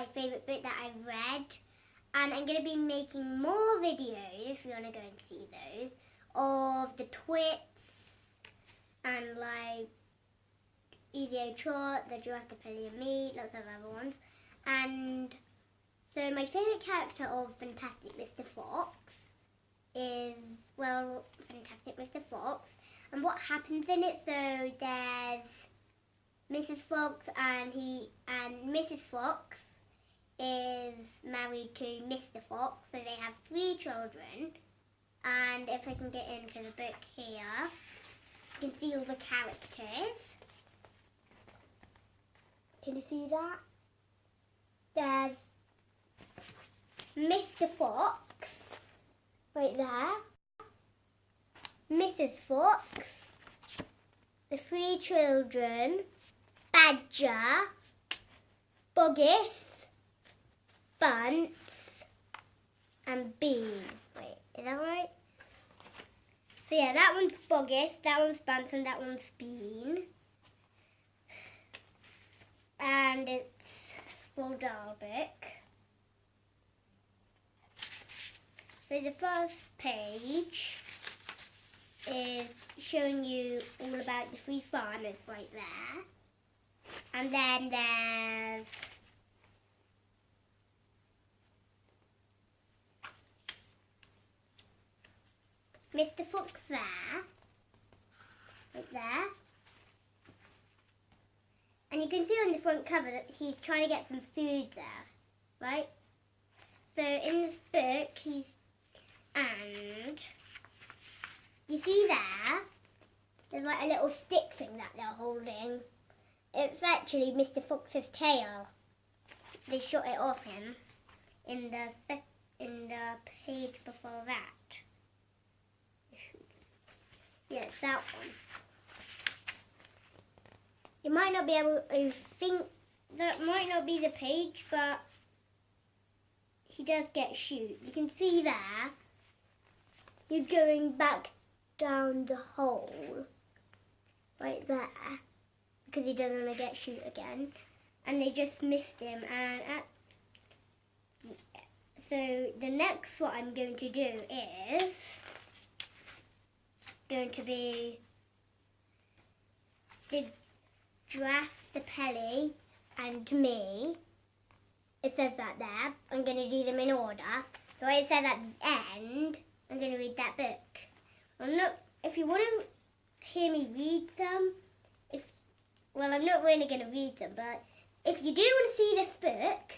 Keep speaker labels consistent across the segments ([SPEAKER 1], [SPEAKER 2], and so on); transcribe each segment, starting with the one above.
[SPEAKER 1] my favourite book that I've read. And I'm going to be making more videos, if you want to go and see those, of the Twits and like Easy Trot, the Giraffe, the Pelly and Me, lots of other ones. And so my favourite character of Fantastic Mr. Fox is, well, Fantastic Mr. Fox. And what happens in it, so there's Mrs. Fox and Mrs. Fox is married to Mr. Fox, so they have 3 children. And if I can get into the book here, you can see all the characters. Can you see that? There's Mr. Fox, right there. Mrs. Fox, the 3 children, Badger, Boggis, Bunce, and Bean. Wait, is that right? So yeah, that one's Boggis, that one's Bunce, and that one's Bean. And it's Roald Dahl book. So the first page is showing you all about the 3 farmers right there. And then there's Mr. Fox there, right there. And you can see on the front cover that he's trying to get some food there, right? So in this book, and you see there's like a little stick thing that they're holding. It's actually Mr. Fox's tail. They shot it off him in the page before that. Yeah, it's that one. You might not be able to think, that might not be the page, but he does get shoot. You can see there, he's going back down the hole, right there, because he doesn't want to get shoot again. And they just missed him. And so the next what I'm going to do is going to be the Giraffe, the Pelly, and Me. It says that there. I'm going to do them in order. The way it says at the end, I'm going to read that book. If you want to hear me read them, well, I'm not really going to read them, but if you do want to see this book,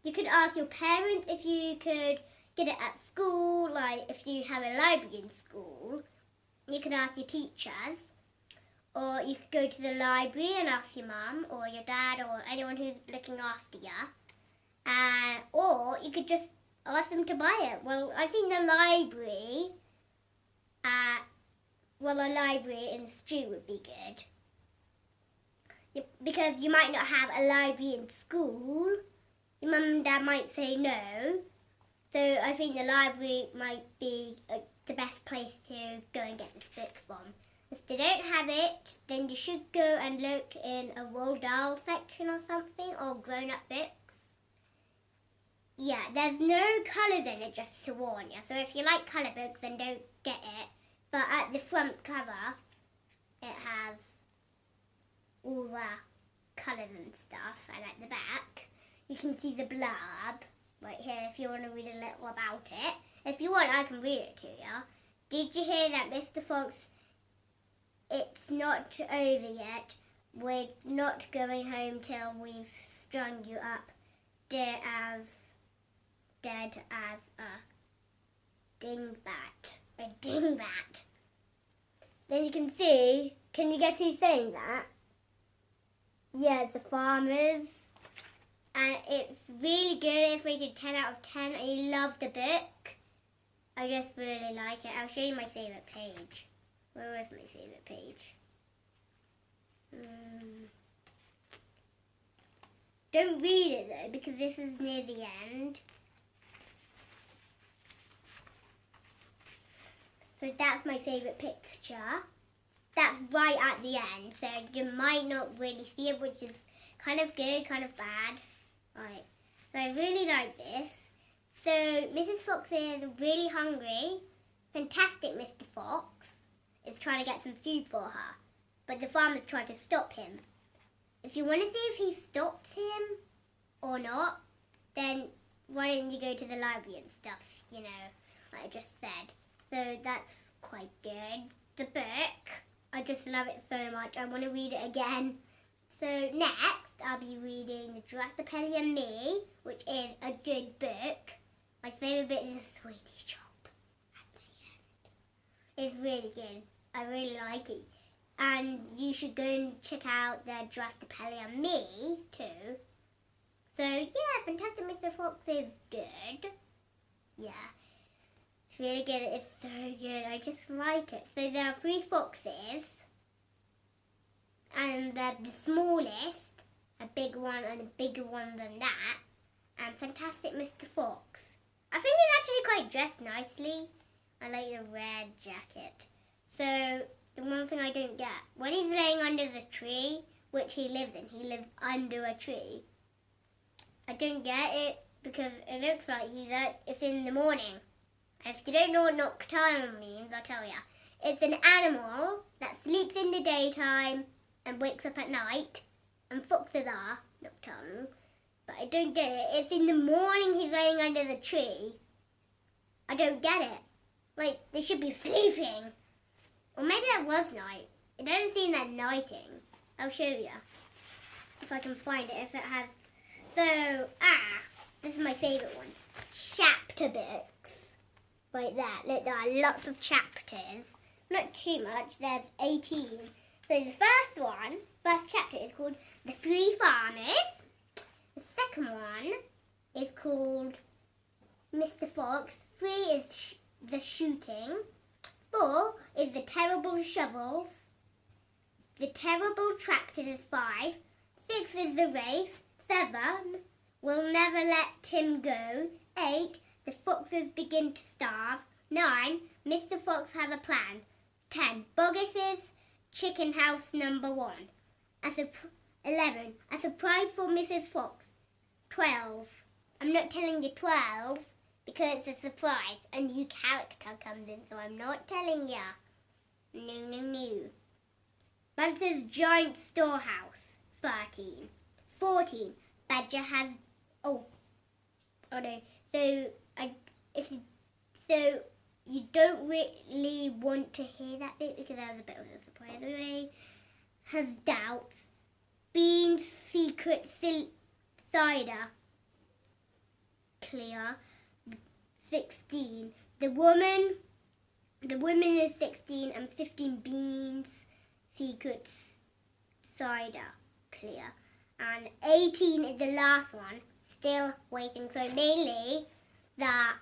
[SPEAKER 1] you could ask your parents if you could get it at school, like if you have a library in school. You can ask your teachers, or you could go to the library and ask your mum or your dad or anyone who's looking after you. Or you could just ask them to buy it. Well, I think the library, a library in the street would be good. Because you might not have a library in school. Your mum and dad might say no. So I think the library might be the best place to go and get this book from. If they don't have it, then you should go and look in a Roald Dahl section or something, or grown-up books. Yeah, there's no colours in it, just to warn you. So if you like colour books, then don't get it. But at the front cover, it has all the colours and stuff. And at the back, you can see the blurb right here if you want to read a little about it. If you want, I can read it to you. Did you hear that, Mr. Fox? It's not over yet. We're not going home till we've strung you up, dead as a dingbat. A dingbat. Then you can see, can you guess who's saying that? Yeah, it's the farmers. And it's really good. It's rated 10 out of 10. I love the book. I just really like it. I'll show you my favourite page. Where was my favourite page? Don't read it though, because this is near the end. So that's my favourite picture. That's right at the end, so you might not really see it, which is kind of good, kind of bad. Right, So I really like this. So Mrs. Fox is really hungry. Fantastic Mr. Fox is trying to get some food for her. But the farmer's trying to stop him. If you want to see if he stops him or not, then why don't you go to the library and stuff, you know, like I just said. So that's quite good. The book, I just love it so much. I want to read it again. So next, I'll be reading The Jurassic and Me, which is a good book. My favourite bit is the sweetie shop at the end. It's really good. I really like it. And you should go and check out the Jurassic and Me too. So yeah, Fantastic Mr. Fox is good. Yeah. It's really good. It's so good. I just like it. So there are 3 foxes. And they're the smallest, a big one and a bigger one than that. And Fantastic Mr. Fox. I think he's actually quite dressed nicely. I like the red jacket. So the one thing I don't get, when he's laying under the tree, which he lives under a tree. I don't get it because it looks like it's in the morning. And if you don't know what nocturnal means, I'll tell you. It's an animal that sleeps in the daytime and wakes up at night. And foxes are nocturnal. But I don't get it. It's in the morning he's laying under the tree. I don't get it. Like, they should be sleeping. Or maybe that was night. It doesn't seem that nighting. I'll show you. If I can find it. If it has... So, this is my favourite one. Chapter books. Like that. Look, there are lots of chapters. Not too much. There's 18. So the first chapter is called The 3 Farmers. The second one is called Mr. Fox. 3 is The Shooting. 4 is The Terrible Shovels. The Terrible Tractor is 5. 6 is The Race. 7, We'll Never Let Him Go. 8, The Foxes Begin to Starve. 9, Mr. Fox Has a Plan. 10, Boggis's Chicken House Number 1. 11, A Surprise for Mrs. Fox. 12, I'm not telling you 12 because it's a surprise. A new character comes in, so I'm not telling ya. No. Bunce's Giant Storehouse. 13. 14, Badger has... Oh no. So you don't really want to hear that bit because that was a bit of a surprise. Anyway, has doubts. Bean's secret cider. Clear. 16. The woman is 16 and 15. Bean's secret cider. Clear. And 18 is the last one. Still waiting. So mainly the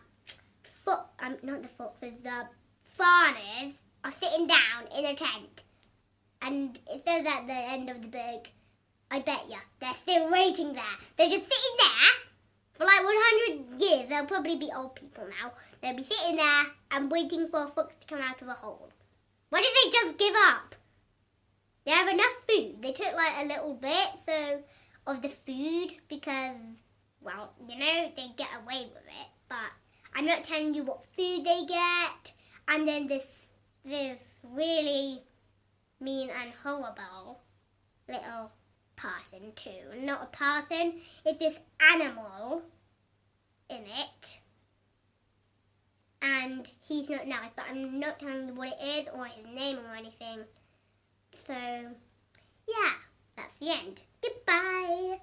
[SPEAKER 1] farmers are sitting down in a tent. And it says at the end of the book, I bet you, they're still waiting there. They're just sitting there for like 100 years. They'll probably be old people now. They'll be sitting there and waiting for a fox to come out of a hole. Why did they just give up? They have enough food. They took like a little bit of the food because, well, you know, they get away with it. But I'm not telling you what food they get. And then this really mean and horrible little person too. Not a person, it's this animal in it. And he's not nice, but I'm not telling you what it is or his name or anything. So, yeah, that's the end. Goodbye.